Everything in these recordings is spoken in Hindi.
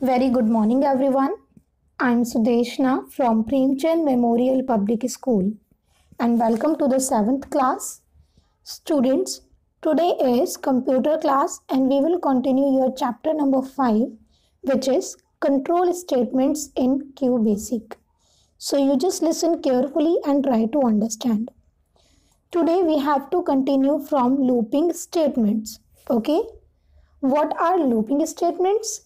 Very good morning, everyone. I'm Sudeshna from Premchand Memorial Public School, and welcome to the 7th class. Students, today is computer class, and we will continue your chapter number 5, which is control statements in QBasic. So you just listen carefully and try to understand. Today we have to continue from looping statements. Okay, what are looping statements?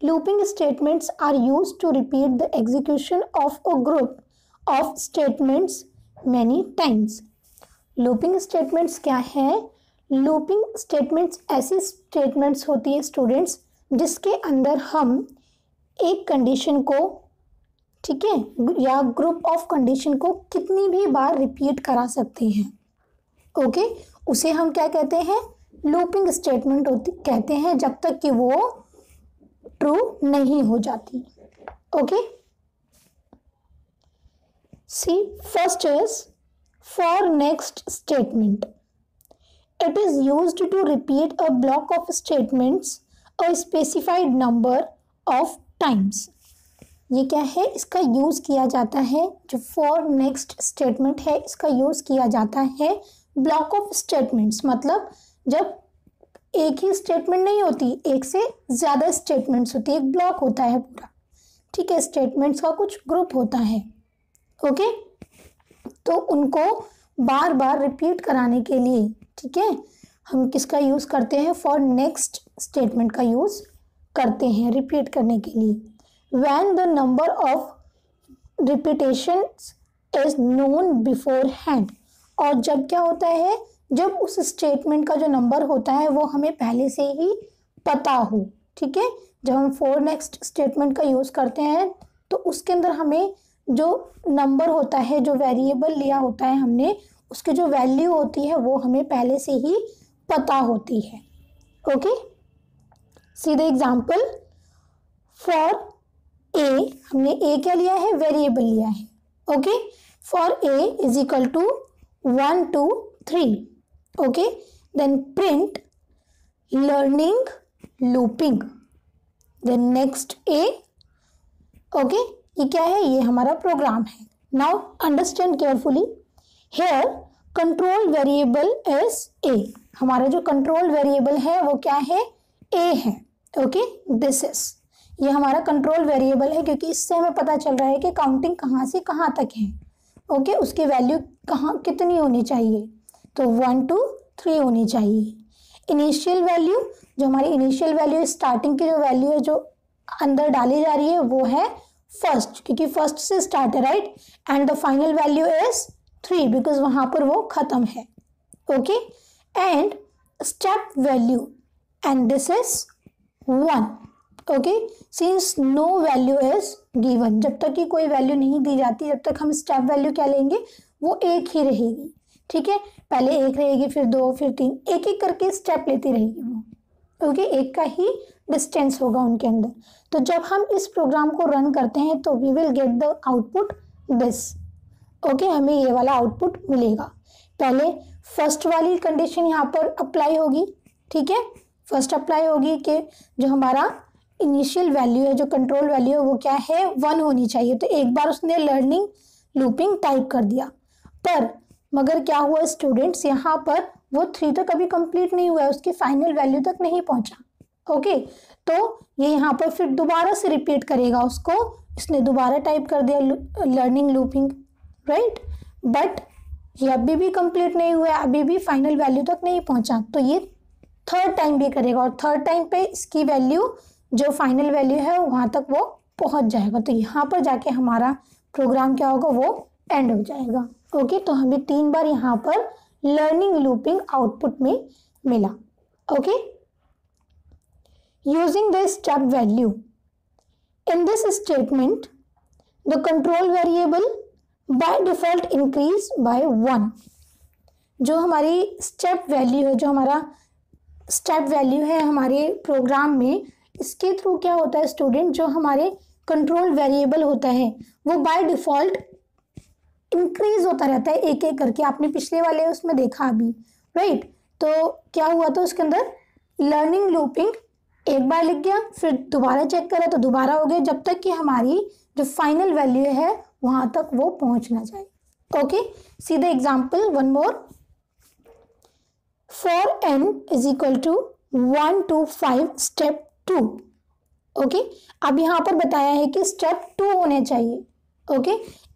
Looping statements are used to repeat the execution of a group of statements many times. Looping statements क्या है? Looping statements ऐसी statements होती है स्टूडेंट्स जिसके अंदर हम एक कंडीशन को, ठीक है, या ग्रुप ऑफ कंडीशन को कितनी भी बार रिपीट करा सकते हैं. ओके, उसे हम क्या कहते हैं? लूपिंग स्टेटमेंट कहते हैं, जब तक कि वो ट्रू नहीं हो जाती. Okay, see first is for next statement. It is used to repeat a block of statements a specified number of times. ये क्या है? इसका यूज किया जाता है, जो फॉर नेक्स्ट स्टेटमेंट है इसका यूज किया जाता है ब्लॉक ऑफ स्टेटमेंट्स, मतलब जब एक ही स्टेटमेंट नहीं होती, एक से ज़्यादा स्टेटमेंट्स होती है, एक ब्लॉक होता है पूरा, ठीक है, स्टेटमेंट्स का कुछ ग्रुप होता है. ओके, तो उनको बार बार रिपीट कराने के लिए, ठीक है, हम किसका यूज़ करते हैं? फॉर नेक्स्ट स्टेटमेंट का यूज़ करते हैं रिपीट करने के लिए. When the number of repetitions is known beforehand. और जब क्या होता है? जब उस स्टेटमेंट का जो नंबर होता है वो हमें पहले से ही पता हो, ठीक है. जब हम फॉर नेक्स्ट स्टेटमेंट का यूज़ करते हैं तो उसके अंदर हमें जो नंबर होता है, जो वेरिएबल लिया होता है हमने, उसकी जो वैल्यू होती है वो हमें पहले से ही पता होती है. Okay, see the example. For A, हमने ए क्या लिया है? वेरिएबल लिया है. Okay, for A is equal to 1 2 3. Okay, then print learning looping, then next A. Okay, ये क्या है? ये हमारा प्रोग्राम है. Now understand carefully. Here control variable is A. हमारा जो कंट्रोल वेरिएबल है वो क्या है? A है. Okay, this is, ये हमारा कंट्रोल वेरिएबल है, क्योंकि इससे हमें पता चल रहा है कि काउंटिंग कहाँ से कहाँ तक है. ओके, उसकी वैल्यू कहाँ कितनी होनी चाहिए? तो 1 2 3 होनी चाहिए. इनिशियल वैल्यू, जो हमारी इनिशियल वैल्यू स्टार्टिंग की जो वैल्यू है जो अंदर डाली जा रही है वो है फर्स्ट, क्योंकि फर्स्ट से स्टार्ट है, right. And the final value is 3 because वहाँ पर वो खत्म है. Okay, and step value, and this is 1. Okay, since no value is given, जब तक कि कोई वैल्यू नहीं दी जाती जब तक हम स्टेप वैल्यू क्या लेंगे? वो एक ही रहेगी, ठीक है. पहले एक रहेगी, फिर 2, फिर 3, एक एक करके स्टेप लेती रहेगी वो. ओके, एक का ही डिस्टेंस होगा उनके अंदर. तो जब हम इस प्रोग्राम को रन करते हैं तो we will get the output this. Okay, हमें ये वाला आउटपुट मिलेगा. पहले फर्स्ट वाली कंडीशन यहाँ पर अप्लाई होगी, ठीक है. फर्स्ट अप्लाई होगी कि जो हमारा इनिशियल वैल्यू है, जो कंट्रोल वैल्यू है, वो क्या है? 1 होनी चाहिए. तो एक बार उसने लर्निंग लूपिंग टाइप कर दिया, पर मगर क्या हुआ स्टूडेंट्स, यहाँ पर वो 3 तक अभी कंप्लीट नहीं हुआ है, उसकी फाइनल वैल्यू तक नहीं पहुँचा. ओके, तो ये यहाँ पर फिर दोबारा से रिपीट करेगा उसको. इसने दोबारा टाइप कर दिया लर्निंग लूपिंग, राइट, बट ये अभी भी कंप्लीट नहीं हुआ है, अभी भी फाइनल वैल्यू तक नहीं पहुँचा. तो ये थर्ड टाइम भी करेगा, और थर्ड टाइम पे इसकी वैल्यू, जो फाइनल वैल्यू है, वहाँ तक वो पहुँच जाएगा. तो यहाँ पर जाके हमारा प्रोग्राम क्या होगा? वो एंड हो जाएगा. ओके, तो हमें 3 बार यहाँ पर लर्निंग लूपिंग आउटपुट में मिला. Okay, using the step value in this statement the control variable by default increase by 1. जो हमारी स्टेप वैल्यू है, जो हमारा स्टेप वैल्यू है हमारे प्रोग्राम में, इसके थ्रू क्या होता है स्टूडेंट, जो हमारे कंट्रोल वेरिएबल होता है वो बाय डिफॉल्ट इंक्रीज होता रहता है एक एक करके. आपने पिछले वाले उसमें देखा अभी, राइट. तो क्या हुआ था उसके अंदर? लर्निंग लूपिंग एक बार लिख गया, फिर दोबारा चेक करा तो दोबारा हो गया, जब तक कि हमारी जो फाइनल वैल्यू है वहां तक वो पहुंच ना जाए। Okay, see the example one more. For n is equal to 1 to 5 step 2। Okay, अब यहाँ पर बताया है कि स्टेप 2 होने चाहिए। ओके,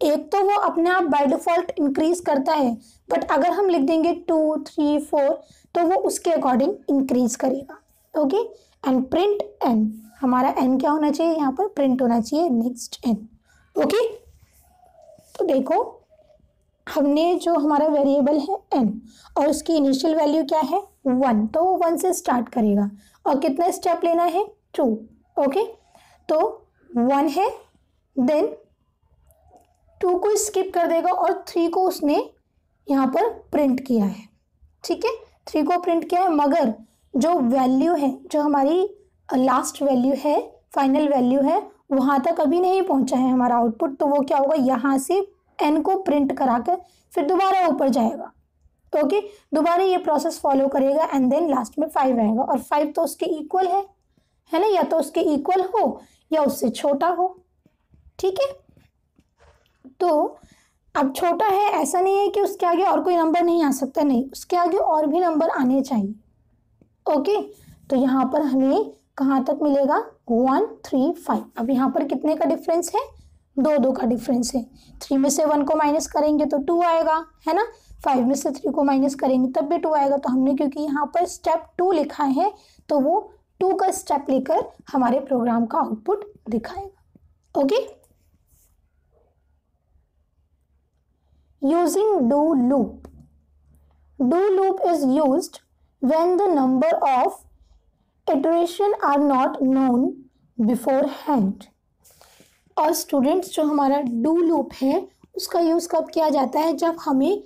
एक तो वो अपने आप बाय डिफॉल्ट इंक्रीज करता है, बट अगर हम लिख देंगे 2 3 4 तो वो उसके अकॉर्डिंग इंक्रीज करेगा। ओके, एंड प्रिंट n, हमारा n क्या होना चाहिए यहाँ पर, प्रिंट होना चाहिए नेक्स्ट n। ओके, तो देखो हमने जो हमारा वेरिएबल है n और उसकी इनिशियल वैल्यू क्या है 1, तो वो 1 से स्टार्ट करेगा और कितना स्टेप लेना है 2। ओके, तो 1 है, देन 2 को स्किप कर देगा और 3 को उसने यहाँ पर प्रिंट किया है। ठीक है, 3 को प्रिंट किया है, मगर जो वैल्यू है, जो हमारी लास्ट वैल्यू है, फाइनल वैल्यू है, वहाँ तक अभी नहीं पहुँचा है हमारा आउटपुट। तो वो क्या होगा, यहाँ से n को प्रिंट कराकर फिर दोबारा ऊपर जाएगा। ओके, दोबारा ये प्रोसेस फॉलो करेगा एंड देन लास्ट में 5 आएगा, और 5 तो उसके इक्वल है ना, या तो उसके इक्वल हो या उससे छोटा हो। ठीक है, तो अब छोटा है, ऐसा नहीं है कि उसके आगे और कोई नंबर नहीं आ सकता, नहीं, उसके आगे और भी नंबर आने चाहिए। ओके, तो यहाँ पर हमें कहाँ तक मिलेगा 1 3 5। अब यहाँ पर कितने का डिफरेंस है, 2 का डिफरेंस है। 3 में से 1 को माइनस करेंगे तो 2 आएगा, है ना, 5 में से 3 को माइनस करेंगे तब भी 2 आएगा। तो हमने क्योंकि यहाँ पर स्टेप 2 लिखा है तो वो 2 का स्टेप लेकर हमारे प्रोग्राम का आउटपुट दिखाएगा। Okay, using do loop. Do loop is used when the number of iteration are not known beforehand. और स्टूडेंट्स, जो हमारा डू लूप है उसका यूज़ कब किया जाता है, जब हमें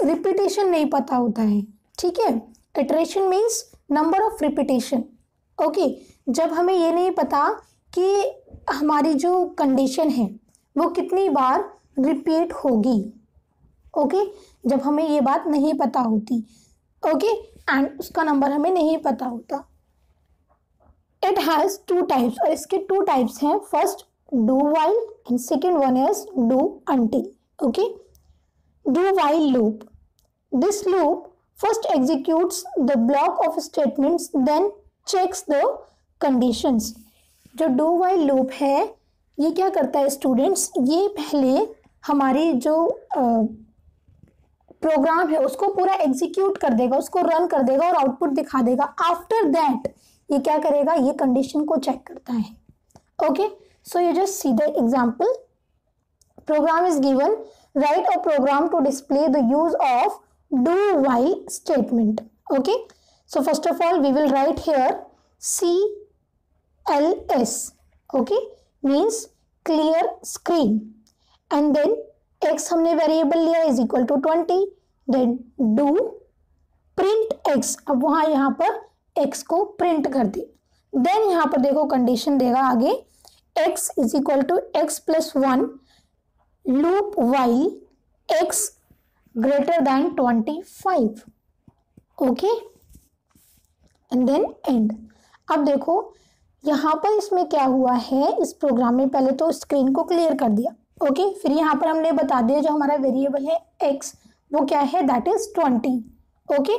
रिपीटेशन नहीं पता होता है। ठीक है, iteration means number of repetition. Okay, जब हमें ये नहीं पता कि हमारी जो कंडीशन है वो कितनी बार रिपीट होगी। ओके, जब हमें ये बात नहीं पता होती। ओके, एंड उसका नंबर हमें नहीं पता होता। इट हैज़ 2 टाइप्स, और इसके 2 टाइप्स हैं। First do while and second one is do until. Okay, do while loop. This loop first executes the block of statements, then checks the conditions. जो do while loop है ये क्या करता है स्टूडेंट्स, ये पहले हमारी जो प्रोग्राम है उसको पूरा एग्जीक्यूट कर देगा, उसको रन कर देगा और आउटपुट दिखा देगा। आफ्टर दैट ये क्या करेगा, ये कंडीशन को चेक करता है। Okay, so you just see the example. Program is given, write a program to display the use of do while statement. Okay, so first of all we will write here CLS. Okay, means clear screen, and then x हमने वेरिएबल लिया is equal to 20, then do print x। अब वहाँ यहाँ पर x को प्रिंट कर दे। देन यहाँ पर देखो कंडीशन देगा आगे, x is equal to x plus 1 loop while x greater than 25। Okay, and then end. अब देखो यहाँ पर इसमें क्या हुआ है, इस प्रोग्राम में पहले तो स्क्रीन को क्लियर कर दिया। ओके, फिर यहाँ पर हमने बता दिया जो हमारा वेरिएबल है x वो क्या है, दैट इज 20। ओके,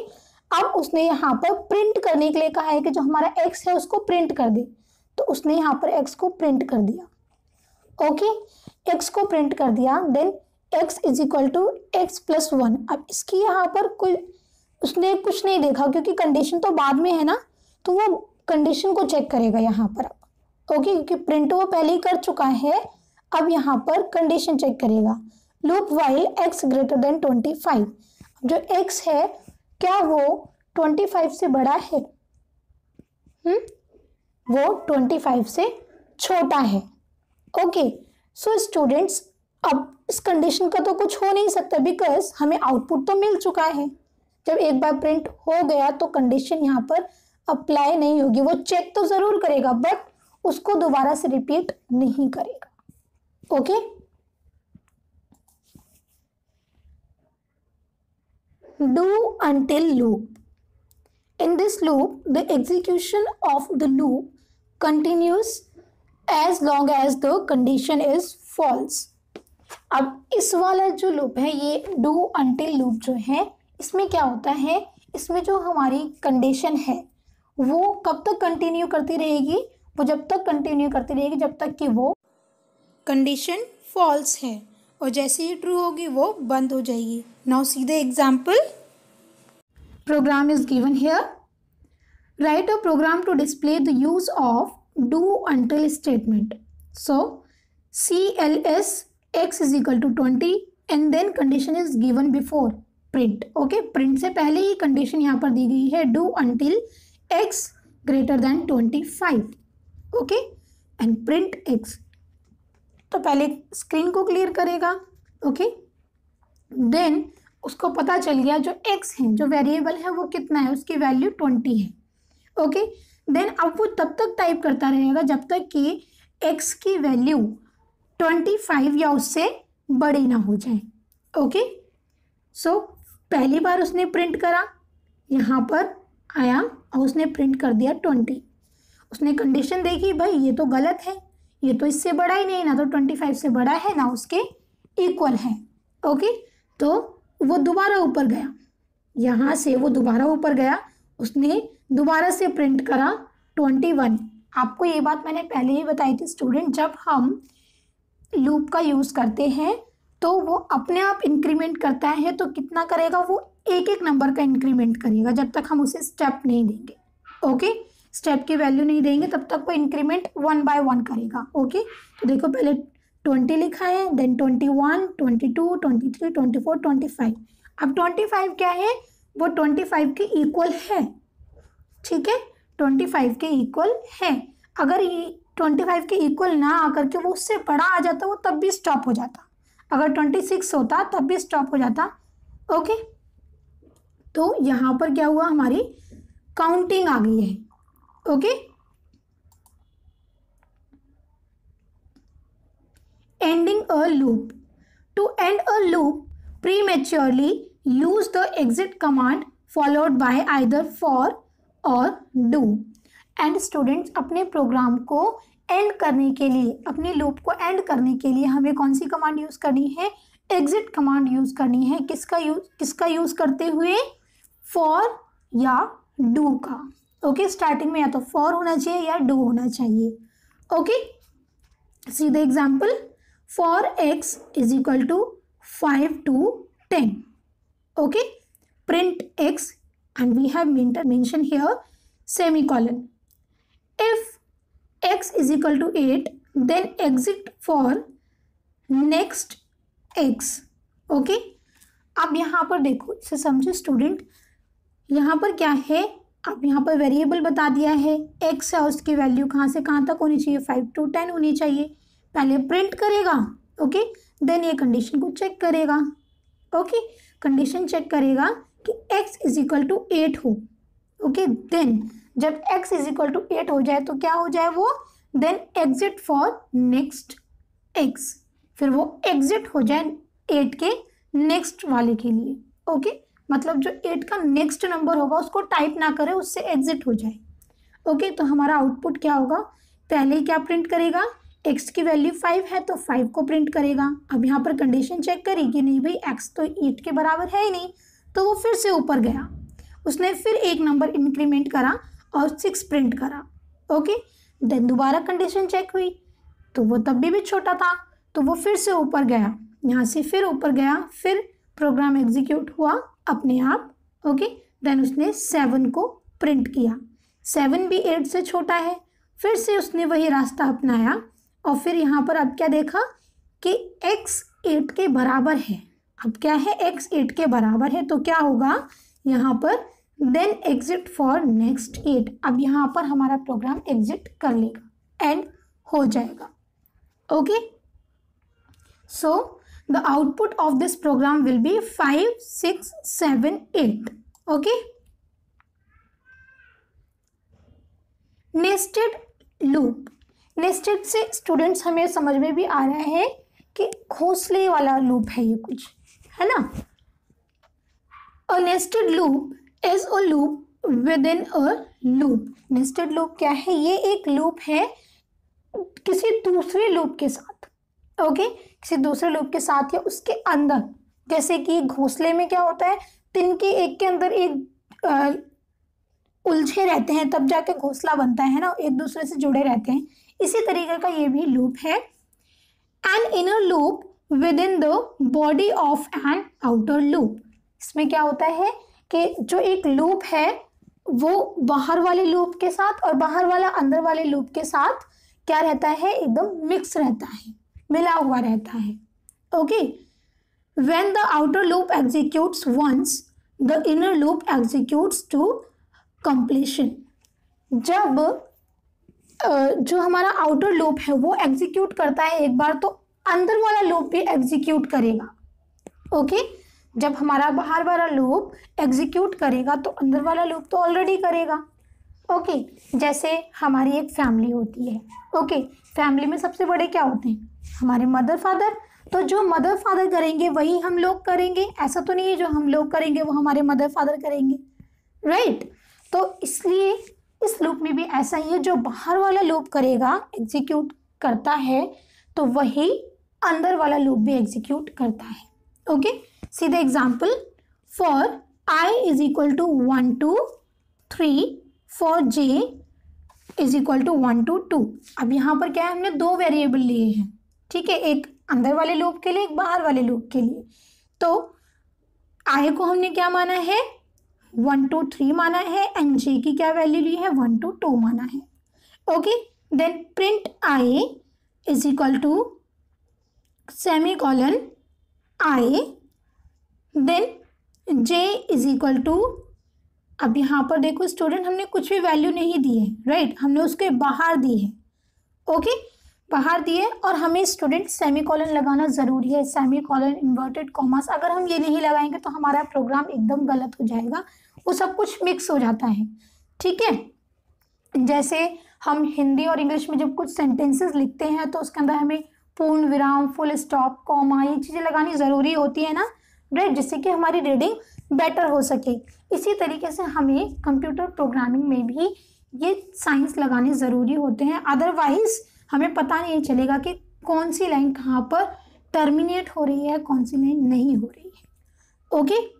अब उसने यहाँ पर प्रिंट करने के लिए कहा है कि जो हमारा x है उसको प्रिंट कर दे, तो उसने यहाँ पर x को प्रिंट कर दिया। ओके, x को प्रिंट कर दिया, then x is equal to x plus 1। अब इसकी यहाँ पर कोई उसने कुछ नहीं देखा क्योंकि कंडीशन तो बाद में है ना, तो वो कंडीशन को चेक करेगा यहाँ पर। ओके, क्योंकि प्रिंट वो पहले ही कर चुका है, अब यहाँ पर कंडीशन चेक करेगा। Loop while x greater than 25। जो x है क्या वो 25 से बड़ा है, वो 25 से छोटा है। ओके, सो स्टूडेंट्स, अब इस कंडीशन का तो कुछ हो नहीं सकता बिकॉज हमें आउटपुट तो मिल चुका है। जब एक बार प्रिंट हो गया तो कंडीशन यहाँ पर अप्लाई नहीं होगी, वो चेक तो जरूर करेगा बट उसको दोबारा से रिपीट नहीं करेगा। Okay, do until loop. In this loop, the execution of the loop continues as long as the condition is false. अब इस वाला जो लूप है, ये डू अनटिल लूप जो है, इसमें क्या होता है, इसमें जो हमारी कंडीशन है वो कब तक कंटिन्यू करती रहेगी, वो जब तक कंटिन्यू करती रहेगी जब तक कि वो कंडीशन फॉल्स है, और जैसे ही ट्रू होगी वो बंद हो जाएगी. Now see the example. Program is given here. Write a program to display the use of do until statement. So CLS x is equal to 20 and then condition is given before print. Okay, print से पहले ही condition यहाँ पर दी गई है do until x greater than 25. Okay, and print x. तो पहले स्क्रीन को क्लियर करेगा. ओके, देन उसको पता चल गया जो x है, जो वेरिएबल है वो कितना है, उसकी वैल्यू 20 है. ओके, देन अब वो तब तक टाइप करता रहेगा जब तक कि x की वैल्यू 25 या उससे बड़ी ना हो जाए. ओके, सो पहली बार उसने प्रिंट करा, यहाँ पर आया और उसने प्रिंट कर दिया 20. उसने कंडीशन देखी, भाई ये तो गलत है, ये तो इससे बड़ा ही नहीं, ना तो 25 से बड़ा है ना उसके इक्वल है. ओके, तो वो दोबारा ऊपर गया, यहाँ से वो दोबारा ऊपर गया, उसने दोबारा से प्रिंट करा 21. आपको ये बात मैंने पहले ही बताई थी स्टूडेंट, जब हम लूप का यूज़ करते हैं तो वो अपने आप इंक्रीमेंट करता है. तो कितना करेगा, वो एक एक नंबर का इंक्रीमेंट करेगा जब तक हम उसे स्टेप नहीं देंगे. ओके, स्टेप की वैल्यू नहीं देंगे तब तक वो इंक्रीमेंट 1 by 1 करेगा. ओके, तो देखो पहले 20 लिखा है, देन 21, 22, 23, 24, 25. अब 25 क्या है, वो 25 के इक्वल है. ठीक है, 25 के इक्वल है. अगर ये 25 के इक्वल ना आकर के वो उससे बड़ा आ जाता, वो तब भी स्टॉप हो जाता. अगर 26 होता तब भी स्टॉप हो जाता. ओके, तो यहाँ पर क्या हुआ, हमारी काउंटिंग आ गई है. Okay, ending a loop. To end a loop prematurely, use the exit command followed by either for or do. And students, अपने प्रोग्राम को एंड करने के लिए, अपने लूप को एंड करने के लिए हमें कौन सी कमांड यूज़ करनी है, एग्जिट कमांड यूज़ करनी है. किसका यूज़ करते हुए, फॉर या डू का. ओके, स्टार्टिंग में या तो फॉर होना चाहिए या डू होना चाहिए. Okay, see the example. For x is equal to 5 to 10. Okay, print x and we have mentioned here semicolon. If x is equal to 8, then exit for next x. Okay, अब यहाँ पर देखो, इसे समझो स्टूडेंट, यहाँ पर क्या है, अब यहाँ पर वेरिएबल बता दिया है x है, उसकी वैल्यू कहाँ से कहाँ तक होनी चाहिए, 5 to 10 होनी चाहिए. पहले प्रिंट करेगा. ओके, देन ये कंडीशन को चेक करेगा. ओके, कंडीशन चेक करेगा कि x इज इक्वल टू 8 हो. ओके, देन जब x इज इक्वल टू 8 हो जाए तो क्या हो जाए वो, then exit for next x. फिर वो एग्जिट हो जाए 8 के नेक्स्ट वाले के लिए. ओके, मतलब जो 8 का नेक्स्ट नंबर होगा उसको टाइप ना करे, उससे एग्जिट हो जाए. ओके, तो हमारा आउटपुट क्या होगा, पहले क्या प्रिंट करेगा, x की वैल्यू 5 है तो 5 को प्रिंट करेगा. अब यहाँ पर कंडीशन चेक करी कि नहीं भाई x तो 8 के बराबर है ही नहीं, तो वो फिर से ऊपर गया, उसने फिर एक नंबर इंक्रीमेंट करा और 6 प्रिंट करा. ओके, देन दोबारा कंडीशन चेक हुई तो वो तब भी छोटा था, तो वो फिर से ऊपर गया, यहाँ से फिर ऊपर गया, फिर प्रोग्राम एग्जीक्यूट हुआ अपने आप. ओके, देन उसने 7 को प्रिंट किया. 7 भी 8 से छोटा है, फिर से उसने वही रास्ता अपनाया और फिर यहाँ पर अब क्या देखा कि x 8 के बराबर है. अब क्या है, x 8 के बराबर है, तो क्या होगा यहाँ पर, देन एग्जिट फॉर नेक्स्ट 8. अब यहाँ पर हमारा प्रोग्राम एग्जिट कर लेगा, एंड हो जाएगा. Okay, so the output of this program will be 5, 6, 7, 8. Okay, nested loop. Nested से स्टूडेंट्स हमें समझ में भी आ रहा है कि घोंसले वाला लूप है ये कुछ, है ना. A nested loop is a loop within a loop. Nested loop क्या है? ये एक लूप है किसी दूसरे लूप के साथ, ओके, किसी दूसरे लूप के साथ या उसके अंदर। जैसे कि घोंसले में क्या होता है, तिनके एक के अंदर एक उलझे रहते हैं, तब जाके घोंसला बनता है ना, एक दूसरे से जुड़े रहते हैं। इसी तरीके का ये भी लूप है। An inner loop within the body of an outer loop. इसमें क्या होता है कि जो एक लूप है वो बाहर वाले लूप के साथ और बाहर वाला अंदर वाले लूप के साथ क्या रहता है, एकदम मिक्स रहता है, मिला हुआ रहता है, okay. When the outer loop executes once, the inner loop executes to completion. जब जो हमारा आउटर लूप है वो एग्जीक्यूट करता है एक बार, तो अंदर वाला लूप भी एग्जीक्यूट करेगा, ओके। जब हमारा बाहर वाला लूप एग्जीक्यूट करेगा तो अंदर वाला लूप तो ऑलरेडी करेगा, ओके। जैसे हमारी एक फैमिली होती है, ओके। फैमिली में सबसे बड़े क्या होते हैं? हमारे मदर फादर। तो जो मदर फादर करेंगे वही हम लोग करेंगे, ऐसा तो नहीं है जो हम लोग करेंगे वो हमारे मदर फादर करेंगे, राइट। तो इसलिए इस लूप में भी ऐसा ही है, जो बाहर वाला लूप करेगा, एग्जीक्यूट करता है, तो वही अंदर वाला लूप भी एग्जीक्यूट करता है, okay. See the example for i is equal to 1 to 3, for j is equal to 1 to 2। अब यहाँ पर क्या है, हमने दो वेरिएबल लिए हैं, ठीक है, एक अंदर वाले लूप के लिए, एक बाहर वाले लूप के लिए। तो i को हमने क्या माना है, 1 to 3 माना है, एंड j की क्या वैल्यू ली है, 1 to 2 माना है, okay. Then print i is equal to semicolon i, then j is equal to, अब यहाँ पर देखो स्टूडेंट हमने कुछ भी वैल्यू नहीं दी है, राइट, हमने उसके बाहर दी है, ओके, बाहर दिए। और हमें स्टूडेंट सेमीकोलन लगाना ज़रूरी है, सेमीकोलन, इन्वर्टेड कॉमास। अगर हम ये नहीं लगाएंगे तो हमारा प्रोग्राम एकदम गलत हो जाएगा, वो सब कुछ मिक्स हो जाता है, ठीक है। जैसे हम हिंदी और इंग्लिश में जब कुछ सेंटेंसेस लिखते हैं तो उसके अंदर हमें पूर्ण विराम, फुल स्टॉप, कॉमा, ये चीज़ें लगानी ज़रूरी होती है ना, राइट, जिससे कि हमारी रीडिंग बेटर हो सके। इसी तरीके से हमें कंप्यूटर प्रोग्रामिंग में भी ये साइंस लगाने ज़रूरी होते हैं, अदरवाइज हमें पता नहीं चलेगा कि कौन सी लाइन कहाँ पर टर्मिनेट हो रही है, कौन सी लाइन नहीं हो रही है, okay.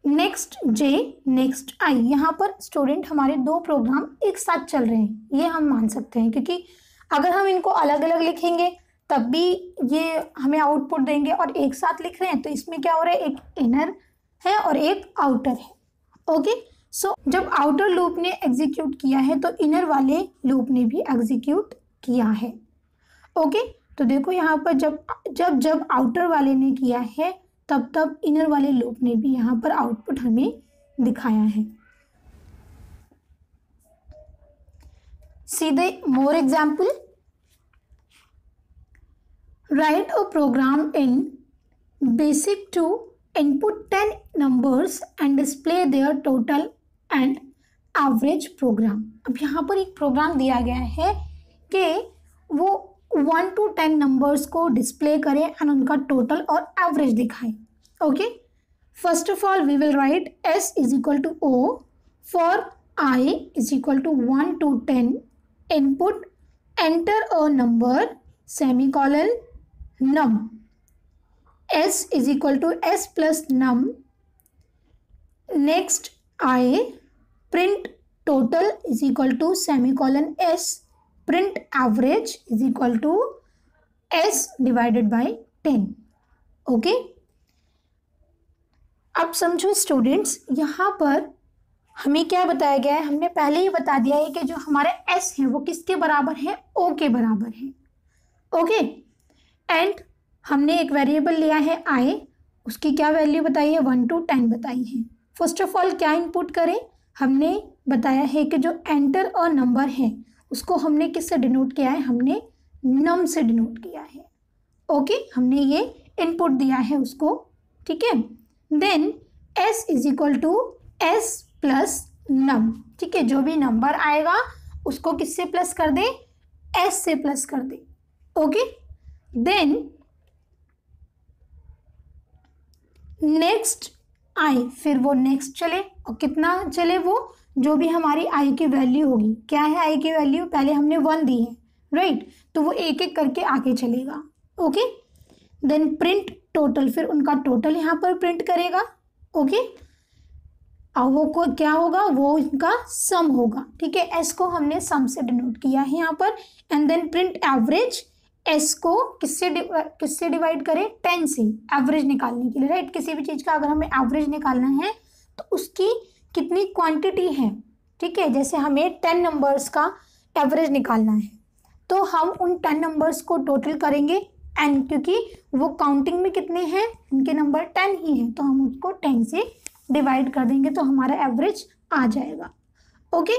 Next j, next i। यहाँ पर स्टूडेंट हमारे दो प्रोग्राम एक साथ चल रहे हैं, ये हम मान सकते हैं, क्योंकि अगर हम इनको अलग अलग लिखेंगे तब भी ये हमें आउटपुट देंगे, और एक साथ लिख रहे हैं तो इसमें क्या हो रहा है, एक इनर है और एक आउटर है, ओके। सो जब आउटर लूप ने एग्जीक्यूट किया है तो इनर वाले लूप ने भी एग्जीक्यूट किया है, ओके। तो देखो यहाँ पर जब आउटर वाले ने किया है तब इनर वाले लूप ने भी यहाँ पर आउटपुट हमें दिखाया है। See the more example. Write a program in BASIC to input 10 numbers and display their total and average program। अब यहाँ पर एक प्रोग्राम दिया गया है कि वो 1 to 10 नंबर्स को डिस्प्ले करें एंड उनका टोटल और एवरेज दिखाएं, okay. First of all we will write s is equal to o for i is equal to 1 to 10, input enter a number, semicolon, num, s is equal to s plus num, next I, print total is equal to semicolon s, print average is equal to s divided by 10, okay। अब समझो स्टूडेंट्स, यहाँ पर हमें क्या बताया गया है, हमने पहले ही बता दिया है कि जो हमारे s है वो किसके बराबर है, o के बराबर है, ओके। एंड हमने एक वेरिएबल लिया है i, उसकी क्या वैल्यू बताई है, 1 to 10 बताई है। फर्स्ट ऑफ ऑल क्या इनपुट करें, हमने बताया है कि जो एंटर और नंबर है उसको हमने किससे डिनोट किया है, हमने नम से डिनोट किया है, ओके। हमने ये इनपुट दिया है उसको, ठीक है। Then s is equal to s plus num, ठीक है, जो भी नंबर आएगा उसको किससे प्लस कर दे, s से प्लस कर दे, ओके। देन नेक्स्ट आई, फिर वो नेक्स्ट चले और कितना चले वो, जो भी हमारी आई की वैल्यू होगी, क्या है आई की वैल्यू, पहले हमने 1 दी है राइट, तो वो एक एक करके आगे चलेगा। ओके, देन प्रिंट टोटल, फिर उनका टोटल यहाँ पर प्रिंट करेगा। ओके, अब वो को क्या होगा, वो इनका सम होगा। ठीक है, एस को हमने सम से डिनोट किया है यहाँ पर। And then print average, S को किससे डिवाइड करें, 10 से, एवरेज निकालने के लिए राइट। किसी भी चीज़ का अगर हमें एवरेज निकालना है तो उसकी कितनी क्वांटिटी है, ठीक है, जैसे हमें 10 नंबर्स का एवरेज निकालना है तो हम उन 10 नंबर्स को टोटल करेंगे एन, क्योंकि वो काउंटिंग में कितने हैं, उनके नंबर 10 ही हैं, तो हम उसको 10 से डिवाइड कर देंगे तो हमारा एवरेज आ जाएगा। ओके,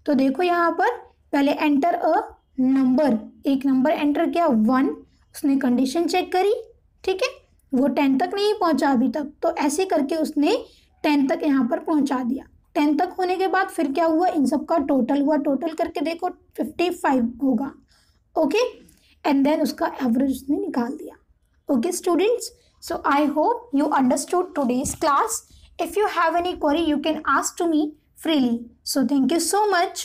तो देखो यहाँ पर पहले एंटर अ नंबर, एक नंबर एंटर किया 1, उसने कंडीशन चेक करी, ठीक है, वो 10 तक नहीं पहुँचा अभी तक, तो ऐसे करके उसने 10 तक यहाँ पर पहुँचा दिया। 10 तक होने के बाद फिर क्या हुआ, इन सब का टोटल हुआ, टोटल करके देखो 55 होगा। ओके, एंड देन उसका एवरेज उसने निकाल दिया। Okay students, so I hope you understood today's class. If you have any query, you can ask to me freely. So thank you so much.